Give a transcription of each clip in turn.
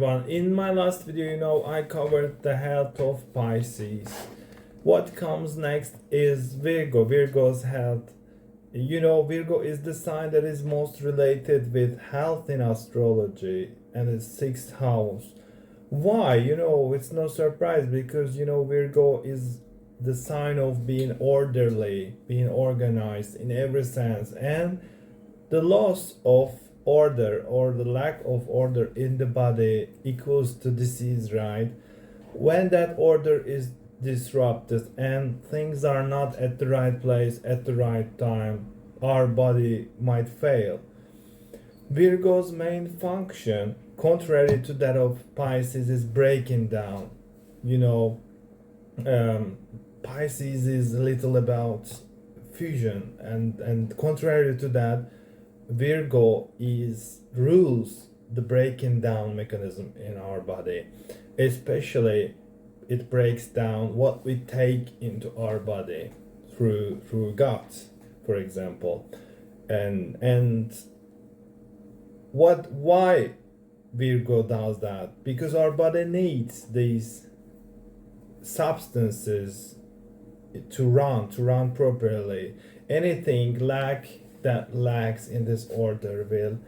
everyone. In my last video, I covered the health of Pisces. What comes next is Virgo, Virgo's health. Virgo is the sign that is most related with health in astrology, and it's sixth house. Why? It's no surprise because, Virgo is the sign of being orderly, being organized in every sense, and the loss of order or the lack of order in the body equals to disease, right? When that order is disrupted and things are not at the right place at the right time, our body might fail. Virgo's main function, contrary to that of Pisces, is breaking down. Pisces is a little about fusion, and contrary to that, Virgo rules the breaking down mechanism in our body. Especially, it breaks down what we take into our body through gut, for example, and why Virgo does that? Because our body needs these substances to run properly. Anything that lacks in this order will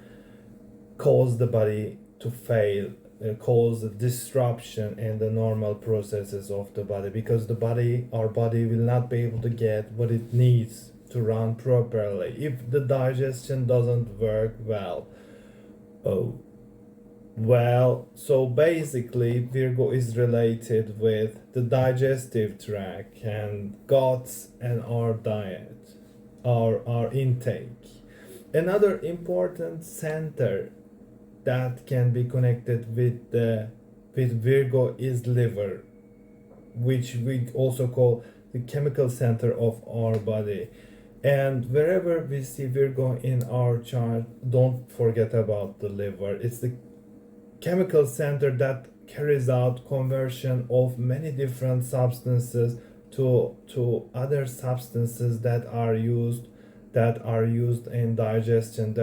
cause the body to fail, cause a disruption in the normal processes of the body, because our body will not be able to get what it needs to run properly if the digestion doesn't work well. So basically Virgo is related with the digestive tract and guts and our diet, our intake. Another important center that can be connected with Virgo is liver, which we also call the chemical center of our body. And wherever we see Virgo in our chart, don't forget about the liver. It's the chemical center that carries out conversion of many different substances to other substances that are used in digestion.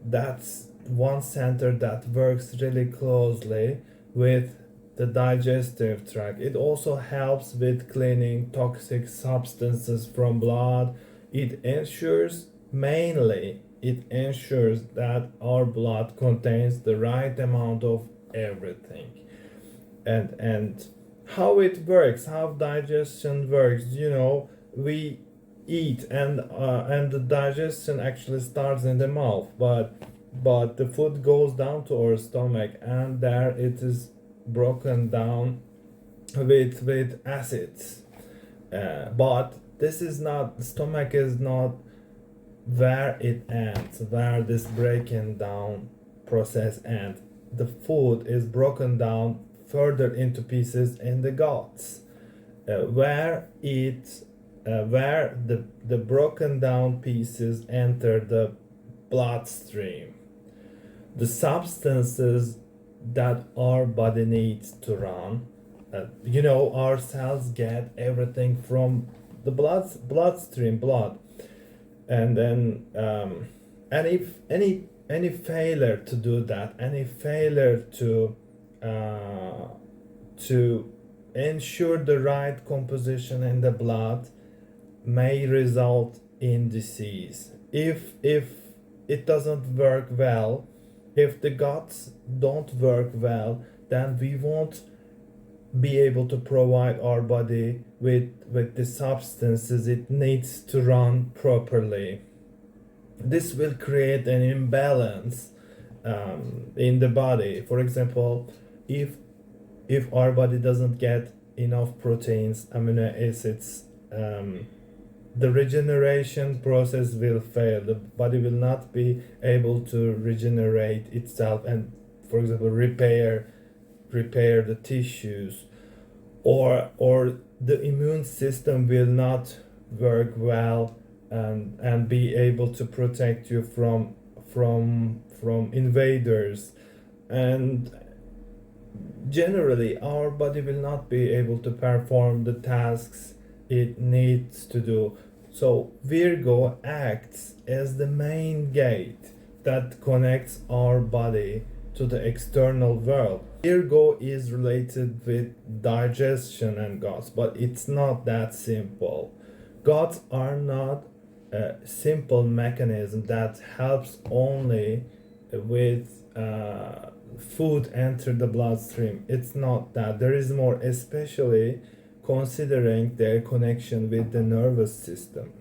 That's one center that works really closely with the digestive tract. It also helps with cleaning toxic substances from blood. It ensures that our blood contains the right amount of everything. And how it works, how digestion works, we eat and the digestion actually starts in the mouth, but the food goes down to our stomach, and there it is broken down with acids. But this is not, the stomach is not where it ends, where this breaking down process ends. The food is broken down further into pieces in the guts, where the broken down pieces enter the bloodstream. The substances that our body needs to run, our cells get everything from the bloodstream, and then and if any failure to do that, any failure to ensure the right composition in the blood may result in disease. If it doesn't work well, if the guts don't work well, then we won't be able to provide our body with the substances it needs to run properly. This will create an imbalance in the body. For example, if our body doesn't get enough proteins, amino acids, the regeneration process will fail. The body will not be able to regenerate itself and, for example, repair the tissues, or the immune system will not work well and be able to protect you from invaders, and generally our body will not be able to perform the tasks it needs to do. So Virgo acts as the main gate that connects our body to the external world. Virgo is related with digestion and gods, but it's not that simple. Gods are not a simple mechanism that helps only with food enter the bloodstream. It's not that. There is more, especially considering their connection with the nervous system.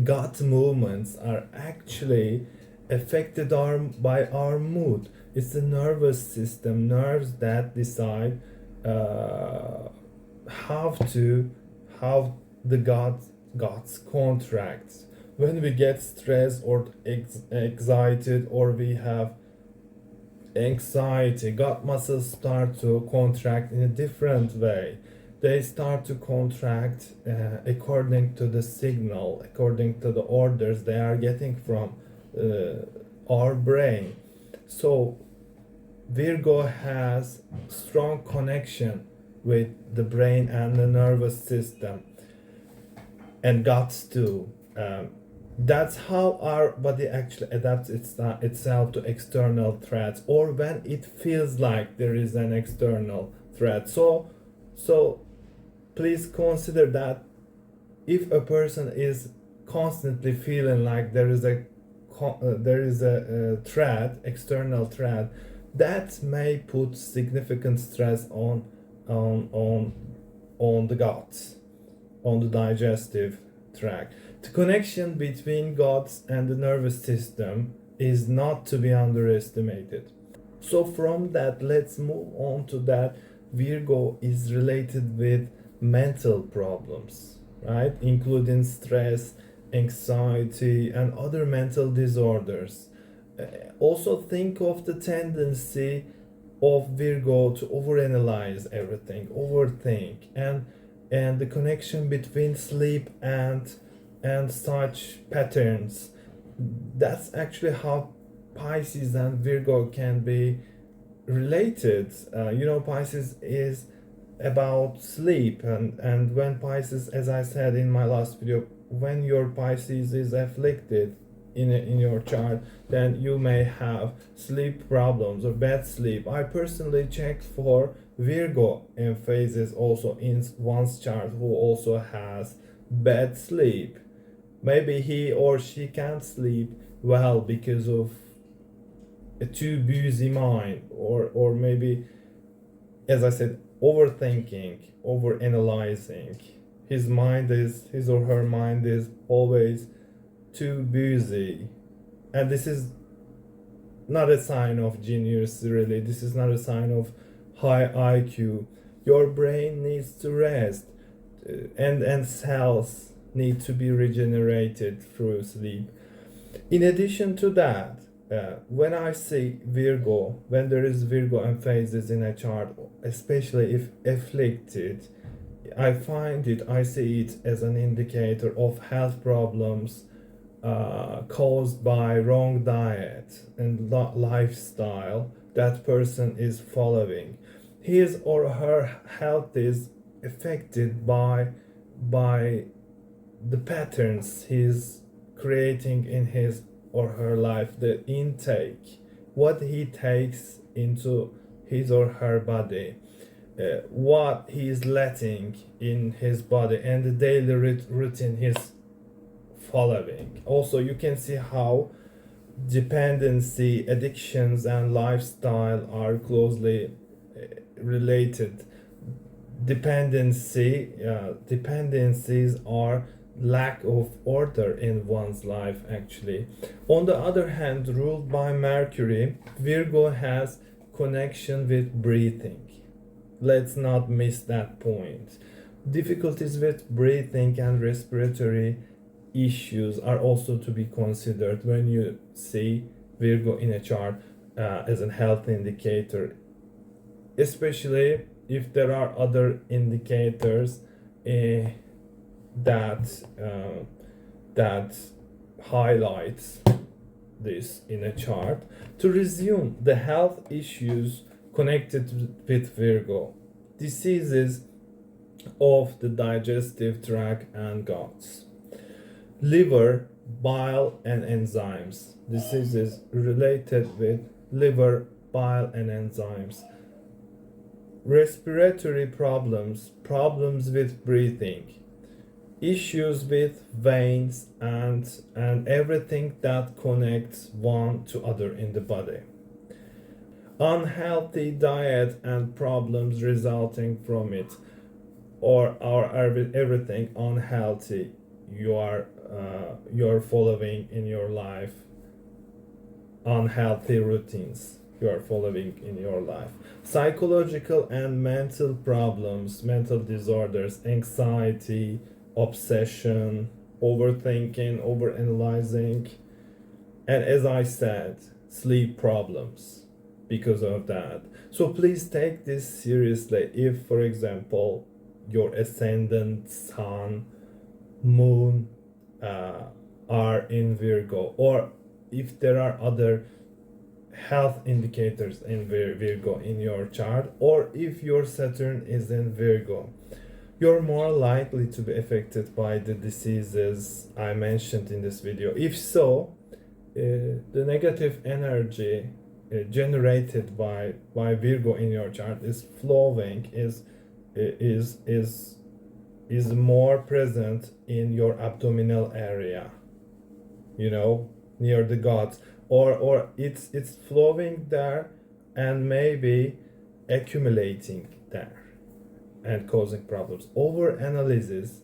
Gut movements are actually affected by our mood. It's the nervous system, nerves that decide how the guts contracts. When we get stressed or excited, or we have anxiety, gut muscles start to contract in a different way. They start to contract according to the signal, according to the orders they are getting from our brain. So Virgo has strong connection with the brain and the nervous system, and guts too. That's how our body actually adapts itself to external threats, or when it feels like there is an external threat. So please consider that if a person is constantly feeling like there is a threat, external threat, that may put significant stress on the guts, on the digestive tract. The connection between guts and the nervous system is not to be underestimated. So from that, let's move on to that. Virgo is related with mental problems, right? Including stress, anxiety, and other mental disorders. Also think of the tendency of Virgo to overanalyze everything, overthink, and the connection between sleep and such patterns. That's actually how Pisces and Virgo can be related. Pisces is about sleep, and when Pisces, as I said in my last video, when your Pisces is afflicted in your chart, then you may have sleep problems or bad sleep. I personally checked for Virgo in phases also in one's chart who also has bad sleep. Maybe he or she can't sleep well because of a too busy mind, or maybe, as I said, overthinking, overanalyzing. His or her mind is always too busy, and this is not a sign of genius, really. This is not a sign of high IQ. Your brain needs to rest, and cells need to be regenerated through sleep. In addition to that, when I see Virgo, when there is Virgo and phases in a chart, especially if afflicted, I see it as an indicator of health problems caused by wrong diet and lifestyle that person is following. His or her health is affected by the patterns he's creating in his or her life, the intake, what he takes into his or her body, what he is letting in his body, and the daily routine he's following. Also, you can see how dependency, addictions, and lifestyle are closely related. Dependencies are lack of order in one's life, actually. On the other hand, ruled by Mercury, Virgo has connection with breathing. Let's not miss that point. Difficulties with breathing and respiratory issues are also to be considered when you see Virgo in a chart as a health indicator, especially if there are other indicators that highlights this in a chart. To resume, the health issues connected with Virgo: diseases of the digestive tract and guts, liver, bile, and enzymes. Diseases related with liver bile and enzymes, respiratory problems, problems with breathing, issues with veins and everything that connects one to other in the body, unhealthy diet and problems resulting from it, or everything unhealthy you're following in your life, unhealthy routines you are following in your life, psychological and mental problems, mental disorders, anxiety, obsession, overthinking, overanalyzing, and as I said, sleep problems because of that. So please take this seriously. If, for example, your ascendant, sun, moon are in Virgo, or if there are other health indicators in Virgo in your chart, or if your Saturn is in Virgo, you're more likely to be affected by the diseases I mentioned in this video. If so, the negative energy generated by Virgo in your chart is flowing, is more present in your abdominal area, you know, near the guts, or it's flowing there and maybe accumulating there and causing problems. Over analysis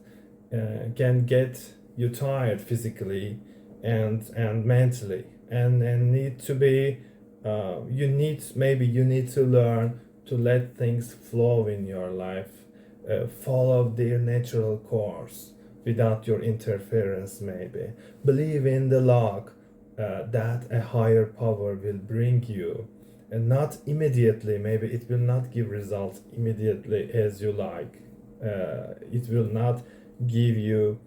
can get you tired physically and mentally, and need to be you need to learn to let things flow in your life, follow their natural course without your interference. Maybe believe in the luck that a higher power will bring you, and not immediately. Maybe it will not give results immediately as you like. It will not give you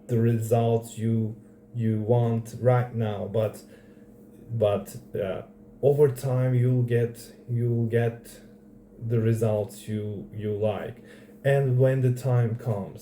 the results you want right now, but over time you'll get the results you like. And when the time comes,